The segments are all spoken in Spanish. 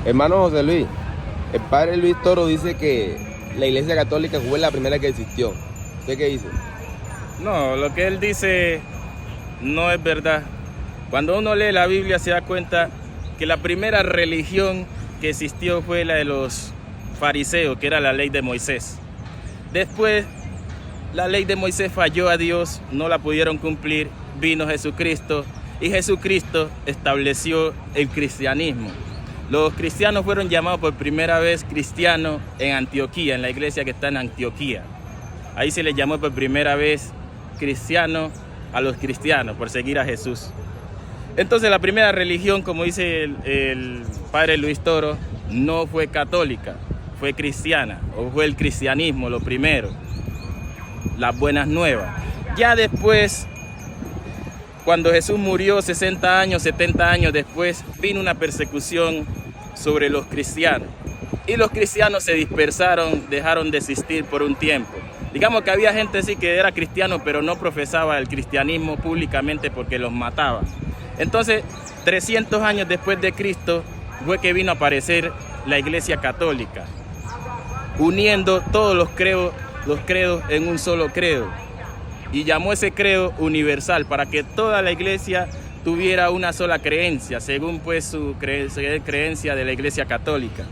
Hermano José Luis, el padre Luis Toro dice que la Iglesia Católica fue la primera que existió. ¿Usted qué dice? No, lo que él dice no es verdad. Cuando uno lee la Biblia se da cuenta que la primera religión que existió fue la de los fariseos, que era la ley de Moisés. Después, la ley de Moisés falló a Dios, no la pudieron cumplir, vino Jesucristo y Jesucristo estableció el cristianismo. Los cristianos fueron llamados por primera vez cristianos en Antioquía, en la iglesia que está en Antioquía. Ahí se les llamó por primera vez cristianos a los cristianos por seguir a Jesús. Entonces la primera religión, como dice el padre Luis Toro, no fue católica, fue cristiana, o fue el cristianismo lo primero, las buenas nuevas. Ya después, cuando Jesús murió 60 años, 70 años después, vino una persecución sobre los cristianos. Y los cristianos se dispersaron, dejaron de existir por un tiempo. Digamos que había gente sí que era cristiano, pero no profesaba el cristianismo públicamente porque los mataba. Entonces, 300 años después de Cristo, fue que vino a aparecer la Iglesia Católica, uniendo todos los credos en un solo credo. Y llamó ese credo universal para que toda la iglesia tuviera una sola creencia, según pues su creencia de la Iglesia Católica.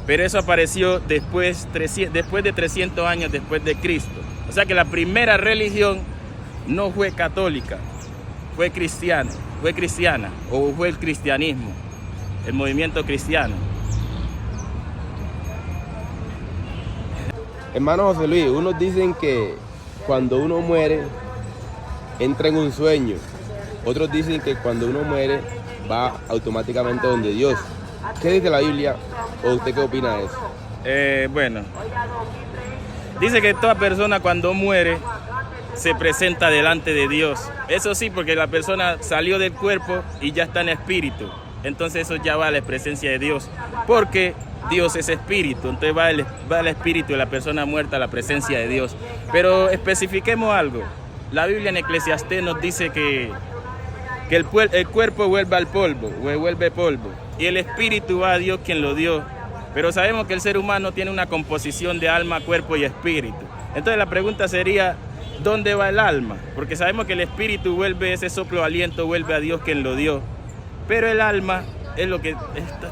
Pero eso apareció después de 300 años después de Cristo. O sea que la primera religión no fue católica, fue cristiana o fue el cristianismo, el movimiento cristiano. Hermano José Luis, unos dicen que cuando uno muere entra en un sueño. Otros dicen que cuando uno muere va automáticamente donde Dios. ¿Qué dice la Biblia o usted qué opina de eso? Bueno, dice que toda persona cuando muere se presenta delante de Dios. Eso sí, porque la persona salió del cuerpo y ya está en espíritu. Entonces eso ya va a la presencia de Dios. Porque Dios es espíritu, entonces va el espíritu de la persona muerta a la presencia de Dios. Pero especifiquemos algo. La Biblia en Eclesiastés nos dice que el cuerpo vuelve al polvo, vuelve polvo, y el espíritu va a Dios quien lo dio. Pero sabemos que el ser humano tiene una composición de alma, cuerpo y espíritu. Entonces la pregunta sería, ¿dónde va el alma? Porque sabemos que el espíritu vuelve, ese soplo de aliento vuelve a Dios quien lo dio. Pero el alma es lo que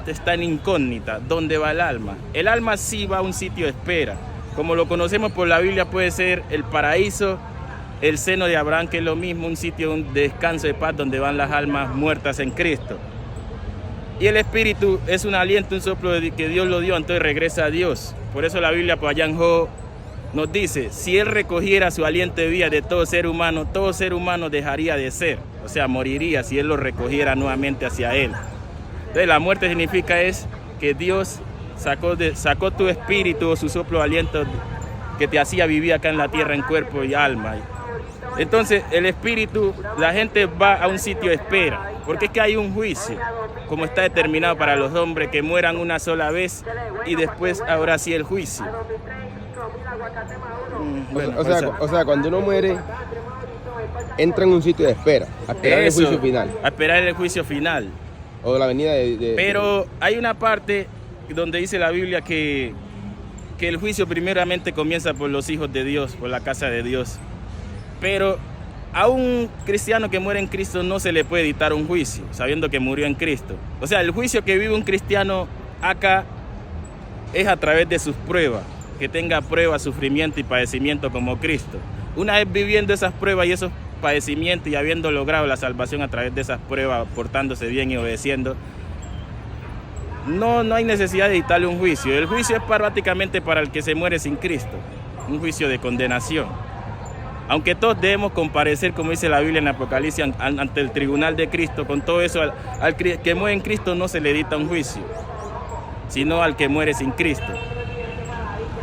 está en incógnita. ¿Dónde va el alma? El alma sí va a un sitio de espera. Como lo conocemos por la Biblia, puede ser el paraíso, el seno de Abraham, que es lo mismo, un sitio de descanso de paz donde van las almas muertas en Cristo. Y el espíritu es un aliento, un soplo que Dios lo dio, entonces regresa a Dios. Por eso la Biblia, pues allá en Job, nos dice, si Él recogiera su aliento de vida de todo ser humano dejaría de ser. O sea, moriría si Él lo recogiera nuevamente hacia Él. Entonces la muerte significa es que Dios sacó tu espíritu o su soplo de aliento que te hacía vivir acá en la tierra en cuerpo y alma. Entonces el espíritu, la gente va a un sitio de espera, porque es que hay un juicio, como está determinado para los hombres, que mueran una sola vez y después ahora sí el juicio. Bueno, o sea, cuando uno muere entra en un sitio de espera, a esperar el juicio final. A esperar el juicio final. O la venida Pero hay una parte donde dice la Biblia que el juicio primeramente comienza por los hijos de Dios, por la casa de Dios. Pero a un cristiano que muere en Cristo no se le puede dictar un juicio, sabiendo que murió en Cristo. O sea, el juicio que vive un cristiano acá es a través de sus pruebas, que tenga pruebas, sufrimiento y padecimiento como Cristo. Una vez viviendo esas pruebas y esos padecimientos y habiendo logrado la salvación a través de esas pruebas, portándose bien y obedeciendo, no hay necesidad de dictarle un juicio. El juicio es prácticamente para el que se muere sin Cristo, un juicio de condenación. Aunque todos debemos comparecer, como dice la Biblia en Apocalipsis, ante el tribunal de Cristo, con todo eso, al que muere en Cristo no se le dicta un juicio, sino al que muere sin Cristo.